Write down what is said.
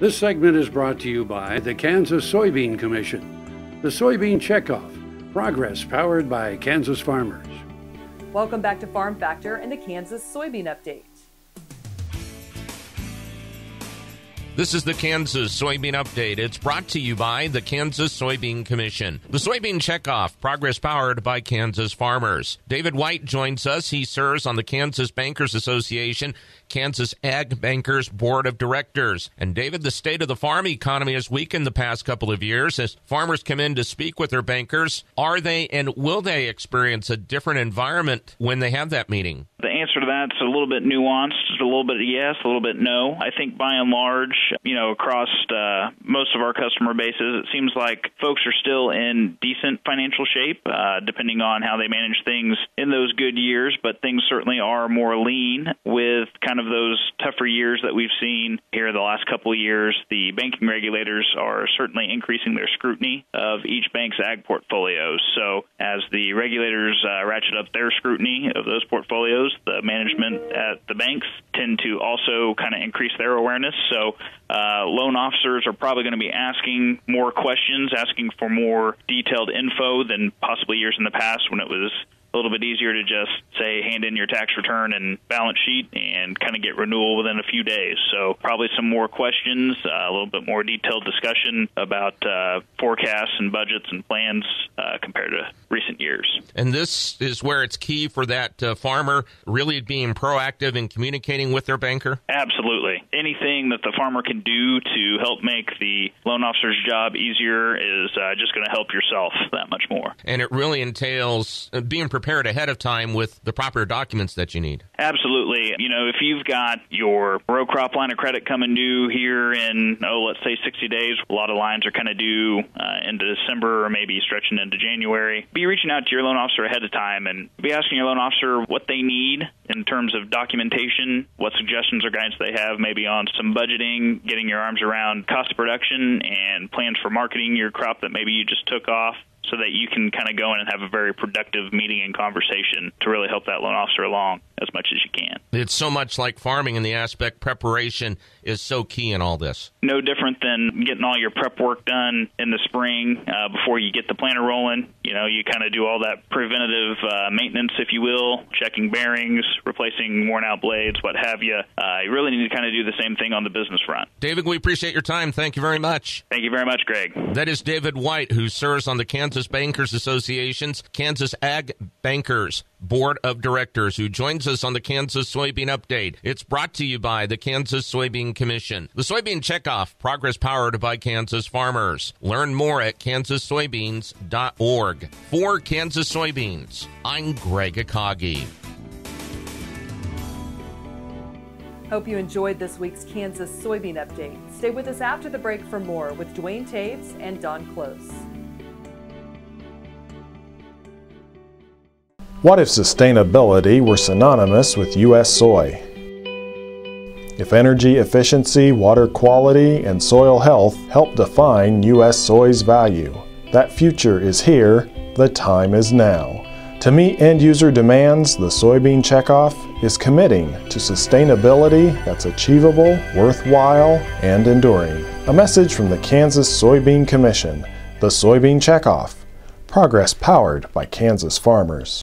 This segment is brought to you by the Kansas Soybean Commission. The Soybean Checkoff. Progress powered by Kansas farmers. Welcome back to Farm Factor and the Kansas Soybean Update. This is the Kansas Soybean Update. It's brought to you by the Kansas Soybean Commission. The Soybean Checkoff, progress powered by Kansas farmers. David White joins us. He serves on the Kansas Bankers Association, Kansas Ag Bankers Board of Directors. And David, the state of the farm economy has weakened the past couple of years. As farmers come in to speak with their bankers, are they and will they experience a different environment when they have that meeting? The answer to that's a little bit nuanced, a little bit yes, a little bit no. I think by and large, across most of our customer bases, it seems like folks are still in decent financial shape, depending on how they manage things in those good years, but things certainly are more lean with kind of those tougher years that we've seen here the last couple of years. The banking regulators are certainly increasing their scrutiny of each bank's ag portfolios. So as the regulators ratchet up their scrutiny of those portfolios, the management at the banks tend to also kind of increase their awareness. So loan officers are probably going to be asking more questions, asking for more detailed info than possibly years in the past when it was a little bit easier to just say hand in your tax return and balance sheet and kind of get renewal within a few days. So probably some more questions, a little bit more detailed discussion about forecasts and budgets and plans compared to recent years. And this is where it's key for that farmer really being proactive in communicating with their banker? Absolutely. Anything that the farmer can do to help make the loan officer's job easier is just going to help yourself that much more. And it really entails being prepared ahead of time with the proper documents that you need. Absolutely. If you've got your row crop line of credit coming due here in, let's say 60 days, a lot of lines are kind of due into December or maybe stretching into January. Be reaching out to your loan officer ahead of time and be asking your loan officer what they need in terms of documentation, what suggestions or guidance they have, maybe on some budgeting, getting your arms around cost of production and plans for marketing your crop that maybe you just took off, so that you can kind of go in and have a very productive meeting and conversation to really help that loan officer along as much as you can. It's so much like farming in the aspect preparation is so key in all this. No different than getting all your prep work done in the spring before you get the planter rolling. You kind of do all that preventative maintenance, if you will, checking bearings, replacing worn out blades, what have you. You really need to kind of do the same thing on the business front. David, we appreciate your time. Thank you very much. Thank you very much, Greg. That is David White, who serves on the Kansas Bankers Association's Kansas Ag Bankers Board of Directors, who joins us on the Kansas Soybean Update. It's brought to you by the Kansas Soybean Commission. The Soybean Checkoff, progress powered by Kansas farmers. Learn more at kansassoybeans.org. For Kansas Soybeans, I'm Greg Akagi. Hope you enjoyed this week's Kansas Soybean Update. Stay with us after the break for more with Dwayne Taves and Don Close. What if sustainability were synonymous with U.S. soy? If energy efficiency, water quality, and soil health help define U.S. soy's value, that future is here, the time is now. To meet end-user demands, the Soybean Checkoff is committing to sustainability that's achievable, worthwhile, and enduring. A message from the Kansas Soybean Commission, the Soybean Checkoff, progress powered by Kansas farmers.